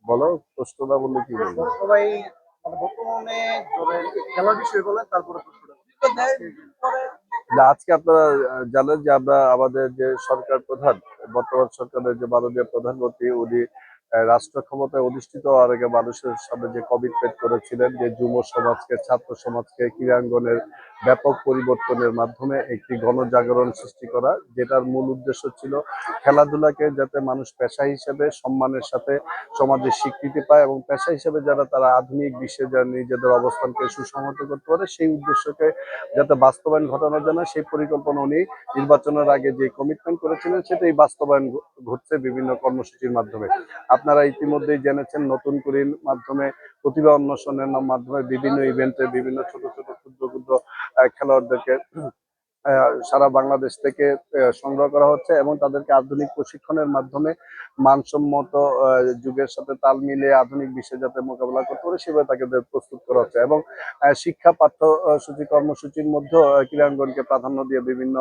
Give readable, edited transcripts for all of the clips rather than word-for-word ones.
বলো, প্রশ্নটা বললে কি বলবো? সবাই বর্তমানে ধরেন খেলার বিষয় বলেন, তারপরে প্রশ্নটা না, আজকে আপনারা জানেন যে আমরা আমাদের যে সরকার প্রধান, বর্তমান সরকারের যে মাননীয় প্রধানমন্ত্রী, উনি রাষ্ট্র ক্ষমতায় অধিষ্ঠিত হওয়ার আগে মানুষের সামনে যে কমিটমেন্ট করেছিলেন যে যুব সমাজকে, ছাত্র সমাজকে ক্রীড়াঙ্গনের ব্যাপক পরিবর্তনের মাধ্যমে একটি গণজাগরণ সৃষ্টি করা, যেটার মূল উদ্দেশ্য ছিল খেলাধুলাকে যাতে মানুষ পেশা হিসেবে সম্মানের সাথে সমাজে স্বীকৃতি পায় এবং পেশা হিসেবে যারা তারা আধুনিক বিশ্বে যারা নিজেদের অবস্থানকে সুসংহত করতে পারে, সেই উদ্দেশ্যকে যাতে বাস্তবায়ন ঘটানো যায় না, সেই পরিকল্পনা উনি নির্বাচনের আগে যে কমিটমেন্ট করেছিলেন সেটাই বাস্তবায়ন ঘটছে বিভিন্ন কর্মসূচির মাধ্যমে। আপনারা ইতিমধ্যেই জেনেছেন নতুন করির মাধ্যমে, প্রতিভা অন্বেষণের মাধ্যমে বিভিন্ন ইভেন্টে বিভিন্ন ছোট ছোট ক্ষুদ্র ক্ষুদ্র খেলোয়াড়দেরকে সারা বাংলাদেশ থেকে সংগ্রহ করা হচ্ছে এবং তাদেরকে আধুনিক প্রশিক্ষণের মাধ্যমে মানসম্মত যুগের সাথে তাল মিলিয়ে আধুনিক বিশ্বে যাতে মোকাবেলা করতে পারে সেভাবে তাকে প্রস্তুত করা হচ্ছে। এবং শিক্ষা পাঠ্যসূচি কর্মসূচির মধ্যেও ক্রীড়াঙ্গনকে প্রাধান্য দিয়ে বিভিন্ন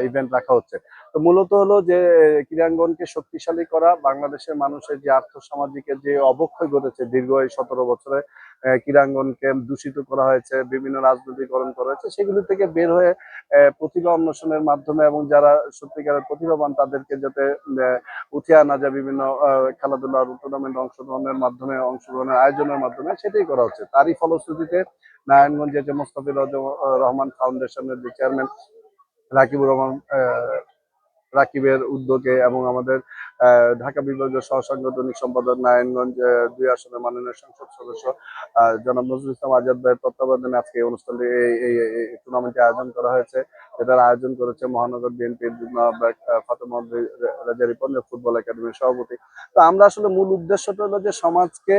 ইভেন্ট রাখা হচ্ছে। তো মূলত হলো যে ক্রীড়াঙ্গনকে শক্তিশালী করা, বাংলাদেশের মানুষের যে আর্থসামাজিকের যে অবক্ষয় ঘটেছে দীর্ঘ এই 17 বছরে, ক্রীড়াঙ্গনকে দূষিত করা হয়েছে, বিভিন্ন রাজনৈতিকরণ করা হয়েছে, সেগুলি থেকে বের হয়ে প্রতিভা অন্বেষণের মাধ্যমে এবং যারা সত্যিকারের প্রতিভাবান তাদেরকে যাতে উঠিয়ে আনা যায় বিভিন্ন খেলাধুলার টুর্নামেন্ট অংশগ্রহণের মাধ্যমে, অংশগ্রহণের আয়োজনের মাধ্যমে, সেটাই করা হচ্ছে। তারই ফলশ্রুতিতে নারায়ণগঞ্জে যে মোস্তাফিজুর রহমান ফাউন্ডেশনের যে চেয়ারম্যান রাকিবুর রহমান রাকিবের উদ্যোগে এবং আমাদের ঢাকা বিভাগীয় সহসাংগঠনিক সম্পাদক নারায়ণগঞ্জ 2 আসনের মাননীয় সংসদ সদস্য জনাব নজরুল ইসলাম আজাদ ভাইয়ের তত্ত্বাবধানে আজকে এই অনুষ্ঠানটি এই টুর্নামেন্টটি আয়োজন করা হয়েছে। এটার আয়োজন করেছে মহানগর বিএনপির ফাতেমা রেজা রিপন, ফুটবল একাডেমির সভাপতি। তো আমরা আসলে মূল উদ্দেশ্যটা হলো যে সমাজকে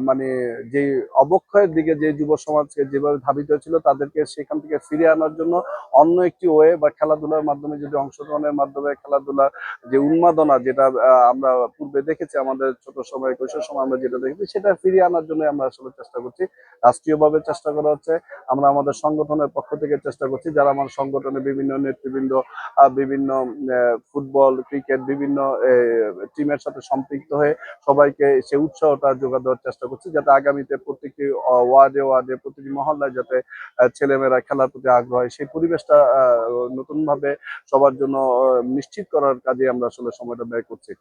মানে যে অবক্ষয়ের দিকে যে যুব সমাজকে যেভাবে ধাবিত হয়েছিল তাদেরকে সেখান থেকে ফিরিয়ে আনার জন্য অন্য একটি ওয়ে বা খেলাধুলার মাধ্যমে যদি অংশগ্রহণের মাধ্যমে খেলাধুলা যে উন্মাদনা, যেটা আমরা পূর্বে দেখেছি আমাদের ছোট সময় কৈশোর সময় আমরা যেটা দেখেছি, সেটা ফিরিয়ে আনার জন্য আমরা আসলে চেষ্টা করছি। রাষ্ট্রীয়ভাবে চেষ্টা করা হচ্ছে, আমরা আমাদের সংগঠনের পক্ষ থেকে চেষ্টা করছি, যারা আমার সংগঠনে বিভিন্ন নেতৃবৃন্দ বিভিন্ন ফুটবল ক্রিকেট বিভিন্ন টিমের সাথে সম্পৃক্ত হয়ে সবাইকে সে উৎসাহটা যোগান দেওয়ার চেষ্টা করছি, যাতে আগামীতে প্রত্যেকটি ওয়ার্ডে ওয়ার্ডে প্রতিটি মহল্লায় যাতে ছেলেমেয়েরা খেলার প্রতি আগ্রহ হয়, সেই পরিবেশটা নতুন ভাবে সবার জন্য নিশ্চিত করার কাজে আমরা আসলে সময়টা ব্যয় করছি।